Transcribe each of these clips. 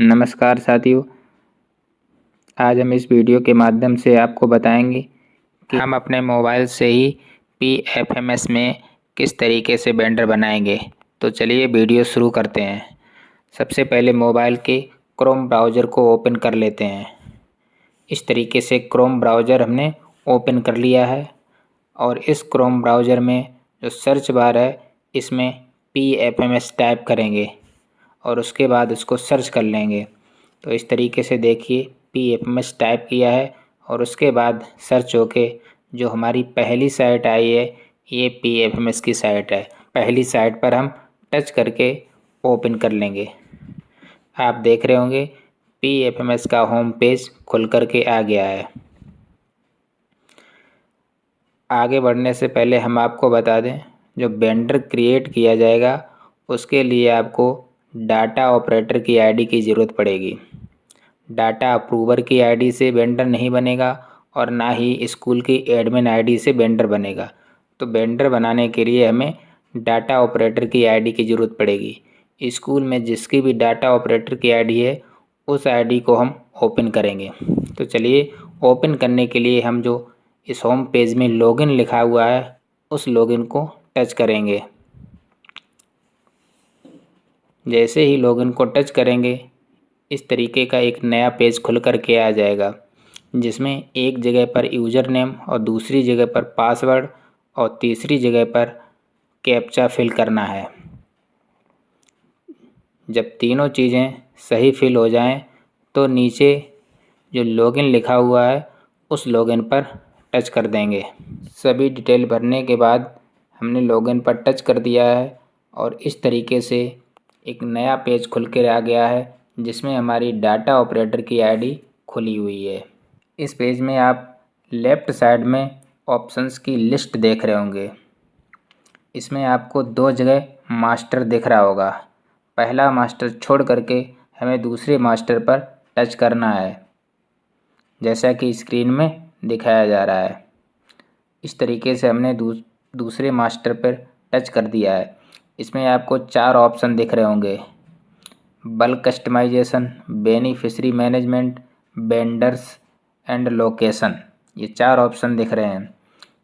नमस्कार साथियों, आज हम इस वीडियो के माध्यम से आपको बताएंगे कि हम अपने मोबाइल से ही PFMS में किस तरीके से बेंडर बनाएंगे। तो चलिए वीडियो शुरू करते हैं। सबसे पहले मोबाइल के क्रोम ब्राउज़र को ओपन कर लेते हैं। इस तरीके से क्रोम ब्राउज़र हमने ओपन कर लिया है और इस क्रोम ब्राउज़र में जो सर्च बार है इसमें PFMS टाइप करेंगे और उसके बाद उसको सर्च कर लेंगे। तो इस तरीके से देखिए PFMS टाइप किया है और उसके बाद सर्च होके जो हमारी पहली साइट आई है ये PFMS की साइट है। पहली साइट पर हम टच करके ओपन कर लेंगे। आप देख रहे होंगे PFMS का होम पेज खुल करके आ गया है। आगे बढ़ने से पहले हम आपको बता दें, जो बेंडर क्रिएट किया जाएगा उसके लिए आपको डाटा ऑपरेटर की आईडी की ज़रूरत पड़ेगी। डाटा अप्रूवर की आईडी से बेंडर नहीं बनेगा और ना ही स्कूल की एडमिन आईडी से बेंडर बनेगा। तो बेंडर बनाने के लिए हमें डाटा ऑपरेटर की आईडी की ज़रूरत पड़ेगी। स्कूल में जिसकी भी डाटा ऑपरेटर की आईडी है उस आईडी को हम ओपन करेंगे। तो चलिए ओपन करने के लिए हम जो इस होम पेज में लॉगिन लिखा हुआ है उस लॉगिन को टच करेंगे। जैसे ही लॉगिन को टच करेंगे इस तरीके का एक नया पेज खुल कर के आ जाएगा, जिसमें एक जगह पर यूज़र नेम और दूसरी जगह पर पासवर्ड और तीसरी जगह पर कैप्चा फिल करना है। जब तीनों चीज़ें सही फिल हो जाएं तो नीचे जो लॉगिन लिखा हुआ है उस लॉगिन पर टच कर देंगे। सभी डिटेल भरने के बाद हमने लॉगिन पर टच कर दिया है और इस तरीके से एक नया पेज खुल कर आ गया है जिसमें हमारी डाटा ऑपरेटर की आईडी खुली हुई है। इस पेज में आप लेफ़्ट साइड में ऑप्शंस की लिस्ट देख रहे होंगे। इसमें आपको दो जगह मास्टर दिख रहा होगा। पहला मास्टर छोड़ करके हमें दूसरे मास्टर पर टच करना है, जैसा कि स्क्रीन में दिखाया जा रहा है। इस तरीके से हमने दूसरे मास्टर पर टच कर दिया है। इसमें आपको 4 ऑप्शन दिख रहे होंगे: bulk customization, beneficiary management, vendors and location. ये 4 ऑप्शन दिख रहे हैं।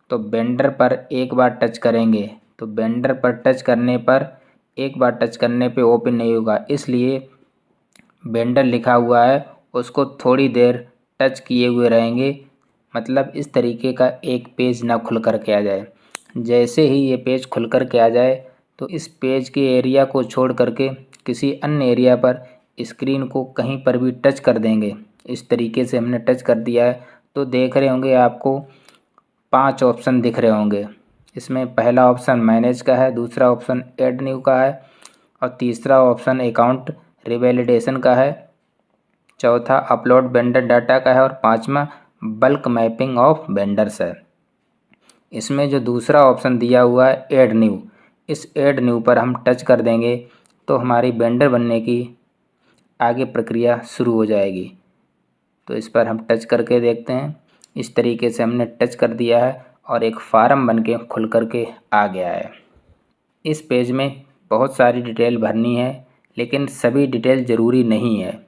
तो बेंडर पर एक बार टच करेंगे तो बेंडर पर टच करने पर एक बार टच करने पे ओपन नहीं होगा, इसलिए बेंडर लिखा हुआ है उसको थोड़ी देर टच किए हुए रहेंगे, मतलब इस तरीके का एक पेज ना खुल कर के आ जाए। जैसे ही ये पेज खुल कर के आ जाए तो इस पेज के एरिया को छोड़ करके किसी अन्य एरिया पर स्क्रीन को कहीं पर भी टच कर देंगे। इस तरीके से हमने टच कर दिया है तो देख रहे होंगे आपको 5 ऑप्शन दिख रहे होंगे। इसमें पहला ऑप्शन मैनेज का है, दूसरा ऑप्शन ऐड न्यू का है और तीसरा ऑप्शन अकाउंट रिवैलिडेशन का है, चौथा अपलोड वेंडर डाटा का है और पाँचवा बल्क मैपिंग ऑफ वेंडर्स है। इसमें जो दूसरा ऑप्शन दिया हुआ है ऐड न्यू, इस ऐड न्यू पर हम टच कर देंगे तो हमारी वेंडर बनने की आगे प्रक्रिया शुरू हो जाएगी। तो इस पर हम टच करके देखते हैं। इस तरीके से हमने टच कर दिया है और एक फार्म बन के खुल कर के आ गया है। इस पेज में बहुत सारी डिटेल भरनी है, लेकिन सभी डिटेल ज़रूरी नहीं है।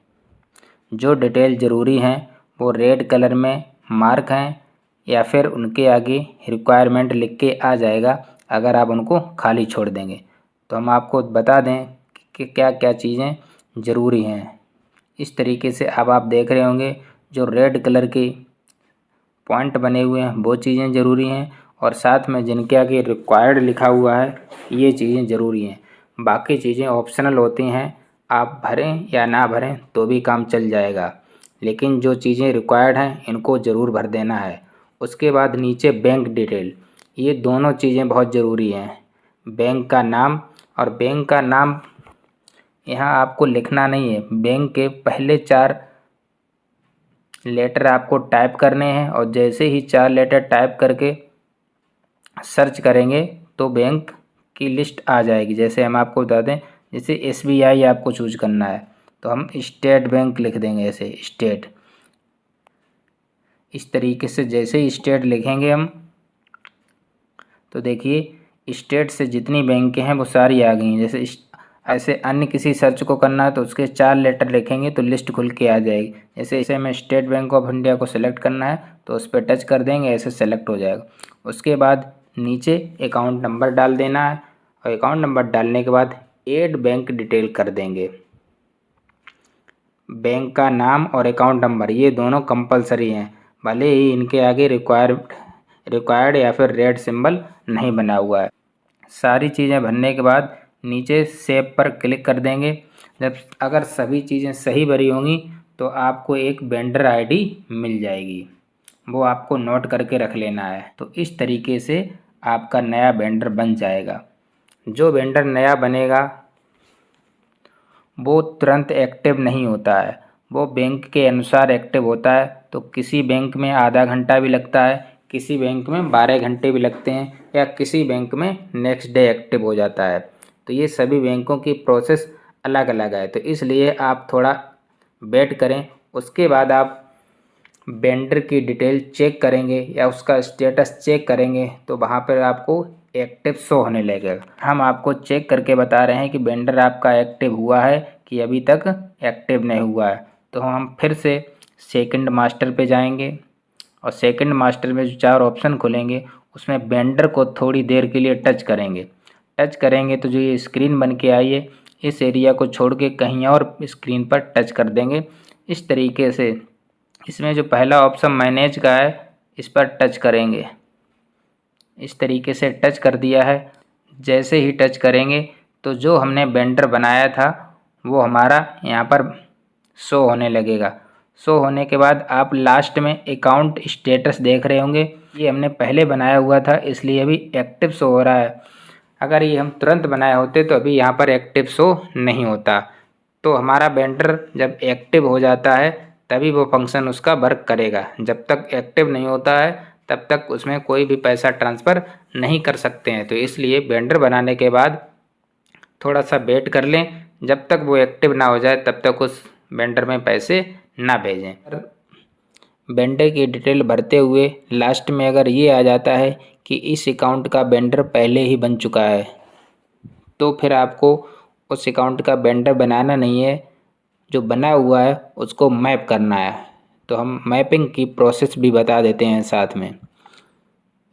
जो डिटेल ज़रूरी हैं वो रेड कलर में मार्क हैं या फिर उनके आगे रिक्वायरमेंट लिख के आ जाएगा अगर आप उनको खाली छोड़ देंगे। तो हम आपको बता दें कि क्या क्या चीज़ें ज़रूरी हैं। इस तरीके से अब आप देख रहे होंगे जो रेड कलर के पॉइंट बने हुए हैं वो चीज़ें ज़रूरी हैं और साथ में जिनके आगे रिक्वायर्ड लिखा हुआ है ये चीज़ें ज़रूरी हैं। बाकी चीज़ें ऑप्शनल होती हैं, आप भरें या ना भरें तो भी काम चल जाएगा, लेकिन जो चीज़ें रिक्वायर्ड हैं इनको ज़रूर भर देना है। उसके बाद नीचे बैंक डिटेल, ये दोनों चीज़ें बहुत ज़रूरी हैं। बैंक का नाम, और बैंक का नाम यहाँ आपको लिखना नहीं है, बैंक के पहले 4 लेटर आपको टाइप करने हैं और जैसे ही 4 लेटर टाइप करके सर्च करेंगे तो बैंक की लिस्ट आ जाएगी। जैसे हम आपको बता दें, जैसे SBI आपको चूज करना है तो हम स्टेट बैंक लिख देंगे, ऐसे स्टेट। इस तरीके से जैसे ही स्टेट लिखेंगे हम तो देखिए स्टेट से जितनी बैंकें हैं वो सारी आ गई हैं। जैसे ऐसे अन्य किसी सर्च को करना है तो उसके 4 लेटर लिखेंगे तो लिस्ट खुल के आ जाएगी। जैसे इसे हमें स्टेट बैंक ऑफ इंडिया को सिलेक्ट करना है तो उस पर टच कर देंगे, ऐसे सेलेक्ट हो जाएगा। उसके बाद नीचे अकाउंट नंबर डाल देना है और अकाउंट नंबर डालने के बाद ऐड बैंक डिटेल कर देंगे। बैंक का नाम और अकाउंट नंबर ये दोनों कंपलसरी हैं, भले ही इनके आगे रिक्वायर्ड या फिर रेड सिंबल नहीं बना हुआ है। सारी चीज़ें भरने के बाद नीचे सेव पर क्लिक कर देंगे। जब अगर सभी चीज़ें सही भरी होंगी तो आपको एक वेंडर आईडी मिल जाएगी, वो आपको नोट करके रख लेना है। तो इस तरीके से आपका नया वेंडर बन जाएगा। जो वेंडर नया बनेगा वो तुरंत एक्टिव नहीं होता है, वो बैंक के अनुसार एक्टिव होता है। तो किसी बैंक में आधा घंटा भी लगता है, किसी बैंक में 12 घंटे भी लगते हैं, या किसी बैंक में नेक्स्ट डे एक्टिव हो जाता है। तो ये सभी बैंकों की प्रोसेस अलग अलग है, तो इसलिए आप थोड़ा वेट करें। उसके बाद आप वेंडर की डिटेल चेक करेंगे या उसका स्टेटस चेक करेंगे तो वहाँ पर आपको एक्टिव शो होने लगेगा। हम आपको चेक करके बता रहे हैं कि वेंडर आपका एक्टिव हुआ है कि अभी तक एक्टिव नहीं हुआ है। तो हम फिर से सेकंड मास्टर पे जाएंगे और सेकंड मास्टर में जो 4 ऑप्शन खुलेंगे उसमें वेंडर को थोड़ी देर के लिए टच करेंगे। टच करेंगे तो जो ये स्क्रीन बन के आई है, इस एरिया को छोड़ के कहीं और स्क्रीन पर टच कर देंगे। इस तरीके से इसमें जो पहला ऑप्शन मैनेज का है इस पर टच करेंगे। इस तरीके से टच कर दिया है। जैसे ही टच करेंगे तो जो हमने वेंडर बनाया था वो हमारा यहाँ पर शो होने लगेगा। शो होने के बाद आप लास्ट में अकाउंट स्टेटस देख रहे होंगे, ये हमने पहले बनाया हुआ था इसलिए अभी एक्टिव शो हो रहा है। अगर ये हम तुरंत बनाए होते तो अभी यहाँ पर एक्टिव शो नहीं होता। तो हमारा वेंडर जब एक्टिव हो जाता है तभी वो फंक्शन उसका वर्क करेगा। जब तक एक्टिव नहीं होता है तब तक उसमें कोई भी पैसा ट्रांसफ़र नहीं कर सकते हैं। तो इसलिए वेंडर बनाने के बाद थोड़ा सा वेट कर लें, जब तक वो एक्टिव ना हो जाए तब तक उस वेंडर में पैसे ना भेजें। वेंडर की डिटेल भरते हुए लास्ट में अगर ये आ जाता है कि इस अकाउंट का वेंडर पहले ही बन चुका है तो फिर आपको उस अकाउंट का वेंडर बनाना नहीं है, जो बना हुआ है उसको मैप करना है। तो हम मैपिंग की प्रोसेस भी बता देते हैं साथ में।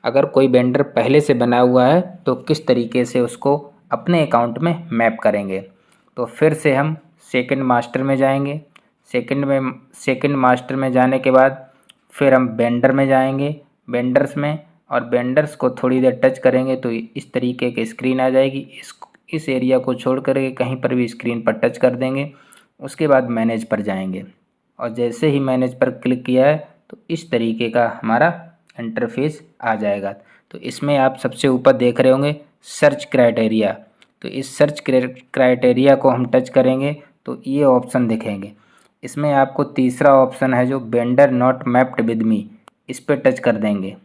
अगर कोई वेंडर पहले से बना हुआ है तो किस तरीके से उसको अपने अकाउंट में मैप करेंगे। तो फिर से हम सेकंड मास्टर में जाएंगे। सेकंड मास्टर में जाने के बाद फिर हम वेंडर में जाएंगे, वेंडर्स में, और वेंडर्स को थोड़ी देर टच करेंगे तो इस तरीके की स्क्रीन आ जाएगी। इस एरिया को छोड़ कर कहीं पर भी स्क्रीन पर टच कर देंगे। उसके बाद मैनेज पर जाएंगे और जैसे ही मैनेज पर क्लिक किया है तो इस तरीके का हमारा इंटरफेस आ जाएगा। तो इसमें आप सबसे ऊपर देख रहे होंगे सर्च क्राइटेरिया। तो इस सर्च क्राइटेरिया को हम टच करेंगे तो ये ऑप्शन दिखेंगे। इसमें आपको तीसरा ऑप्शन है जो vendor not mapped with me, इस पर टच कर देंगे।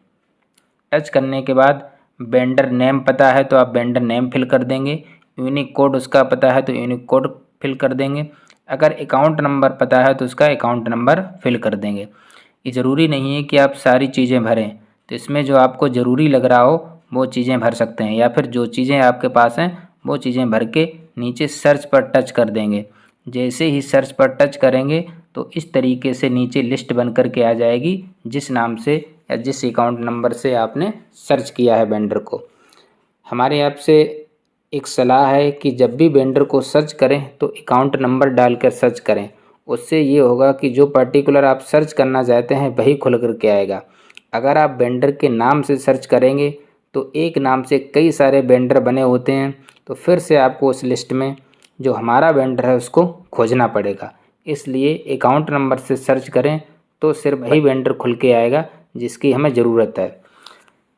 टच करने के बाद वेंडर नेम पता है तो आप वेंडर नेम फिल कर देंगे। यूनिक कोड उसका पता है तो यूनिक कोड फिल कर देंगे। अगर अकाउंट नंबर पता है तो उसका अकाउंट नंबर फिल कर देंगे। ये ज़रूरी नहीं है कि आप सारी चीज़ें भरें, तो इसमें जो आपको ज़रूरी लग रहा हो वो चीज़ें भर सकते हैं, या फिर जो चीज़ें आपके पास हैं वो चीज़ें भर के नीचे सर्च पर टच कर देंगे। जैसे ही सर्च पर टच करेंगे तो इस तरीके से नीचे लिस्ट बन कर के आ जाएगी जिस नाम से या जिस अकाउंट नंबर से आपने सर्च किया है वेंडर को। हमारे आपसे एक सलाह है कि जब भी वेंडर को सर्च करें तो अकाउंट नंबर डालकर सर्च करें। उससे ये होगा कि जो पर्टिकुलर आप सर्च करना चाहते हैं वही खुल कर के आएगा। अगर आप वेंडर के नाम से सर्च करेंगे तो एक नाम से कई सारे वेंडर बने होते हैं, तो फिर से आपको उस लिस्ट में जो हमारा वेंडर है उसको खोजना पड़ेगा। इसलिए अकाउंट नंबर से सर्च करें तो सिर्फ वही वेंडर खुल के आएगा जिसकी हमें ज़रूरत है।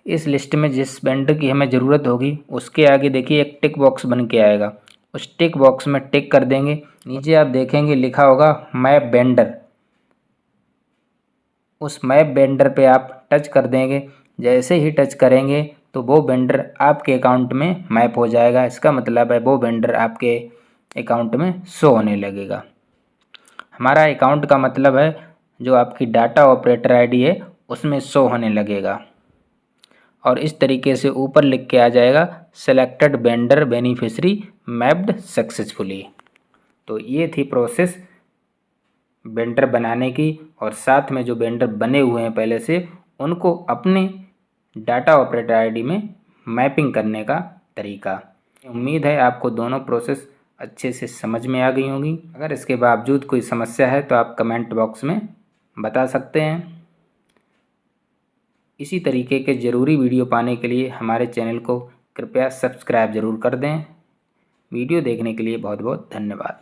इस लिस्ट में जिस वेंडर की हमें ज़रूरत होगी उसके आगे देखिए एक टिक बॉक्स बन के आएगा, उस टिक बॉक्स में टिक कर देंगे। नीचे आप देखेंगे लिखा होगा मैप वेंडर, उस मैप वेंडर पे आप टच कर देंगे। जैसे ही टच करेंगे तो वो वेंडर आपके अकाउंट में मैप हो जाएगा। इसका मतलब है वो वेंडर आपके अकाउंट में शो होने लगेगा। हमारा अकाउंट का मतलब है जो आपकी डाटा ऑपरेटर आईडी है उसमें शो होने लगेगा। और इस तरीके से ऊपर लिख के आ जाएगा selected vendor beneficiary mapped successfully. तो ये थी प्रोसेस वेंडर बनाने की, और साथ में जो वेंडर बने हुए हैं पहले से उनको अपने डाटा ऑपरेटर आईडी में मैपिंग करने का तरीका। उम्मीद है आपको दोनों प्रोसेस अच्छे से समझ में आ गई होंगी। अगर इसके बावजूद कोई समस्या है तो आप कमेंट बॉक्स में बता सकते हैं। इसी तरीके के ज़रूरी वीडियो पाने के लिए हमारे चैनल को कृपया सब्सक्राइब ज़रूर कर दें। वीडियो देखने के लिए बहुत बहुत धन्यवाद।